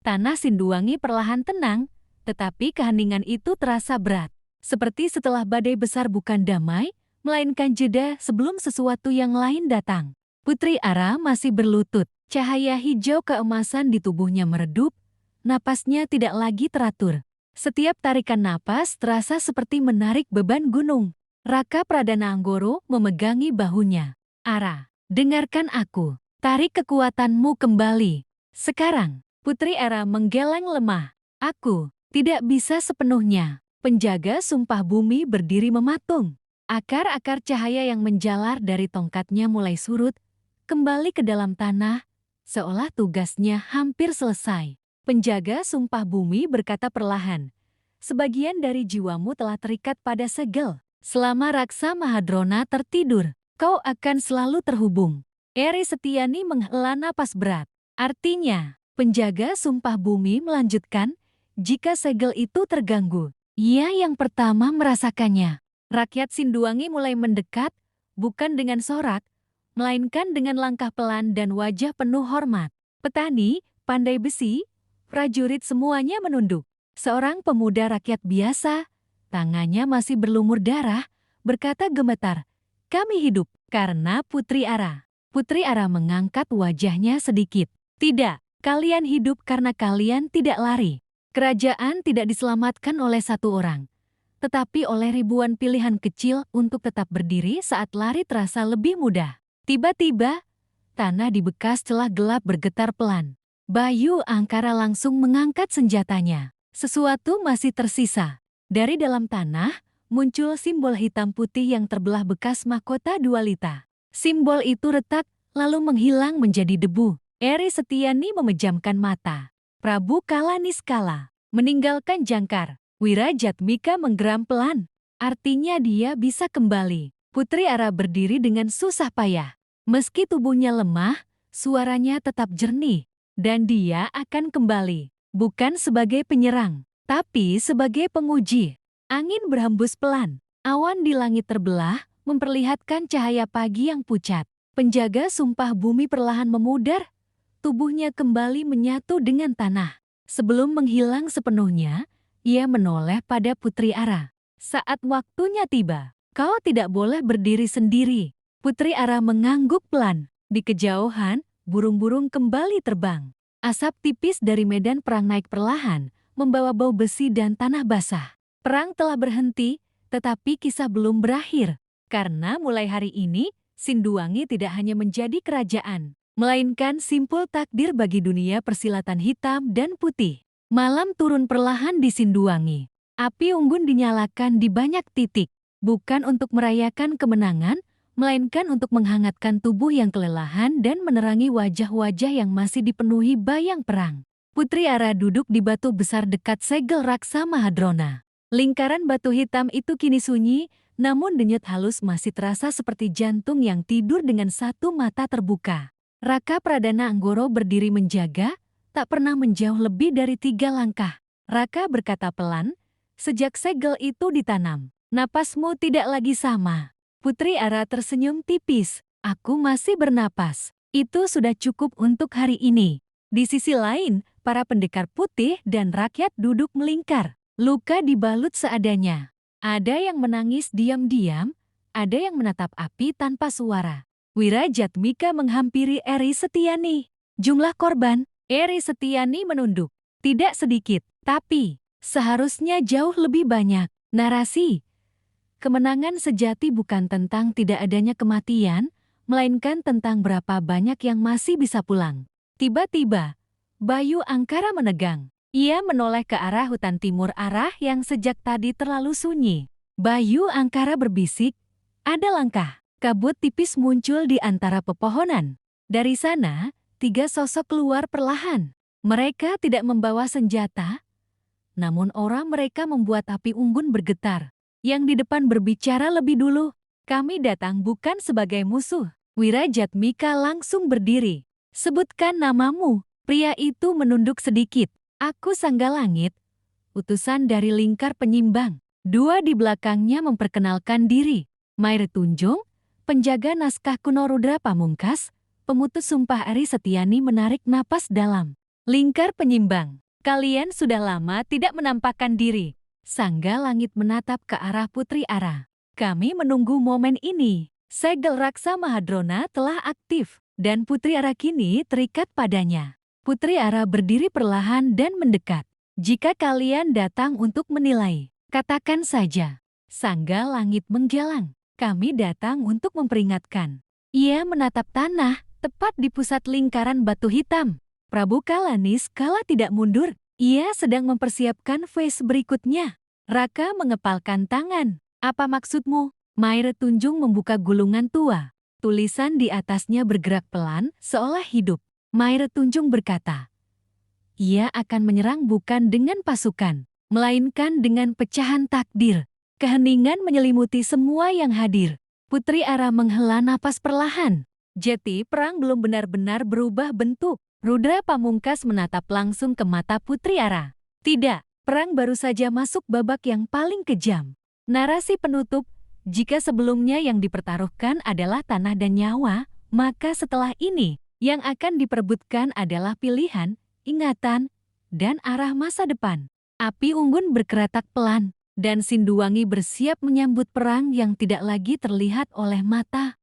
Tanah Sinduwangi perlahan tenang, tetapi keheningan itu terasa berat. Seperti setelah badai besar bukan damai, melainkan jeda sebelum sesuatu yang lain datang. Putri Ara masih berlutut. Cahaya hijau keemasan di tubuhnya meredup, napasnya tidak lagi teratur. Setiap tarikan napas terasa seperti menarik beban gunung. Raka Pradana Anggoro memegangi bahunya. Ara, dengarkan aku. Tarik kekuatanmu kembali. Sekarang, Putri Ara menggeleng lemah. Aku tidak bisa sepenuhnya. Penjaga sumpah bumi berdiri mematung. Akar-akar cahaya yang menjalar dari tongkatnya mulai surut, kembali ke dalam tanah, seolah tugasnya hampir selesai. Penjaga sumpah bumi berkata perlahan, sebagian dari jiwamu telah terikat pada segel. Selama Raksa Mahadrona tertidur, kau akan selalu terhubung. Eri Setiani menghela napas berat. Artinya, penjaga sumpah bumi melanjutkan, jika segel itu terganggu, ia yang pertama merasakannya. Rakyat Sinduwangi mulai mendekat, bukan dengan sorak, melainkan dengan langkah pelan dan wajah penuh hormat. Petani, pandai besi, prajurit semuanya menunduk. Seorang pemuda rakyat biasa, tangannya masih berlumur darah, berkata gemetar, "Kami hidup karena Putri Ara." Putri Ara mengangkat wajahnya sedikit. "Tidak, kalian hidup karena kalian tidak lari. Kerajaan tidak diselamatkan oleh satu orang, tetapi oleh ribuan pilihan kecil untuk tetap berdiri saat lari terasa lebih mudah." Tiba-tiba, tanah di bekas celah gelap bergetar pelan. Bayu Angkara langsung mengangkat senjatanya. Sesuatu masih tersisa. Dari dalam tanah, muncul simbol hitam putih yang terbelah bekas mahkota dualita. Simbol itu retak, lalu menghilang menjadi debu. Eri Setiani memejamkan mata. Prabu Kalaniskala meninggalkan jangkar. Wirajatmika menggeram pelan. Artinya dia bisa kembali. Putri Ara berdiri dengan susah payah. Meski tubuhnya lemah, suaranya tetap jernih. Dan dia akan kembali. Bukan sebagai penyerang, tapi sebagai penguji. Angin berhembus pelan. Awan di langit terbelah, memperlihatkan cahaya pagi yang pucat. Penjaga sumpah bumi perlahan memudar. Tubuhnya kembali menyatu dengan tanah. Sebelum menghilang sepenuhnya, ia menoleh pada Putri Ara. "Saat waktunya tiba. Kau tidak boleh berdiri sendiri." Putri Ara mengangguk pelan. Di kejauhan, burung-burung kembali terbang. Asap tipis dari medan perang naik perlahan, membawa bau besi dan tanah basah. Perang telah berhenti, tetapi kisah belum berakhir. Karena mulai hari ini, Sinduwangi tidak hanya menjadi kerajaan, melainkan simpul takdir bagi dunia persilatan hitam dan putih. Malam turun perlahan di Sinduwangi. Api unggun dinyalakan di banyak titik, bukan untuk merayakan kemenangan, melainkan untuk menghangatkan tubuh yang kelelahan dan menerangi wajah-wajah yang masih dipenuhi bayang perang. Putri Ara duduk di batu besar dekat segel Raksa Mahadrona. Lingkaran batu hitam itu kini sunyi, namun denyut halus masih terasa seperti jantung yang tidur dengan satu mata terbuka. Raka Pradana Anggoro berdiri menjaga, tak pernah menjauh lebih dari 3 langkah. Raka berkata pelan, "Sejak segel itu ditanam, napasmu tidak lagi sama." Putri Ara tersenyum tipis. "Aku masih bernapas. Itu sudah cukup untuk hari ini." Di sisi lain, para pendekar putih dan rakyat duduk melingkar. Luka dibalut seadanya. Ada yang menangis diam-diam, ada yang menatap api tanpa suara. Wirajatmika menghampiri Eri Setiani. "Jumlah korban?" Eri Setiani menunduk. "Tidak sedikit, tapi seharusnya jauh lebih banyak." Narasi. Kemenangan sejati bukan tentang tidak adanya kematian, melainkan tentang berapa banyak yang masih bisa pulang. Tiba-tiba, Bayu Angkara menegang. Ia menoleh ke arah hutan timur arah yang sejak tadi terlalu sunyi. Bayu Angkara berbisik, "Ada langkah." Kabut tipis muncul di antara pepohonan. Dari sana, 3 sosok keluar perlahan. Mereka tidak membawa senjata, namun aura mereka membuat api unggun bergetar. Yang di depan berbicara lebih dulu. "Kami datang bukan sebagai musuh." Wirajatmika langsung berdiri. "Sebutkan namamu." Pria itu menunduk sedikit. "Aku Sanggalangit, utusan dari Lingkar Penyimbang." 2 di belakangnya memperkenalkan diri. Mair Tunjung, penjaga naskah kuno Rudra Pamungkas, pemutus sumpah Eri Setiani menarik napas dalam. Lingkar penyimbang. Kalian sudah lama tidak menampakkan diri. Sangga Langit menatap ke arah Putri Ara. Kami menunggu momen ini. Segel Raksa Mahadrona telah aktif, dan Putri Ara kini terikat padanya. Putri Ara berdiri perlahan dan mendekat. Jika kalian datang untuk menilai, katakan saja. Sangga Langit menggelang. Kami datang untuk memperingatkan. Ia menatap tanah, tepat di pusat lingkaran batu hitam. Prabu Kalanis kala tidak mundur. Ia sedang mempersiapkan phase berikutnya. Raka mengepalkan tangan. Apa maksudmu? Maire Tunjung membuka gulungan tua. Tulisan di atasnya bergerak pelan, seolah hidup. Maire Tunjung berkata, ia akan menyerang bukan dengan pasukan, melainkan dengan pecahan takdir. Keheningan menyelimuti semua yang hadir. Putri Ara menghela napas perlahan. Jeti perang belum benar-benar berubah bentuk. Rudra Pamungkas menatap langsung ke mata Putri Ara. Tidak, perang baru saja masuk babak yang paling kejam. Narasi penutup, jika sebelumnya yang dipertaruhkan adalah tanah dan nyawa, maka setelah ini, yang akan diperebutkan adalah pilihan, ingatan, dan arah masa depan. Api unggun berkeratak pelan, dan Sinduwangi bersiap menyambut perang yang tidak lagi terlihat oleh mata.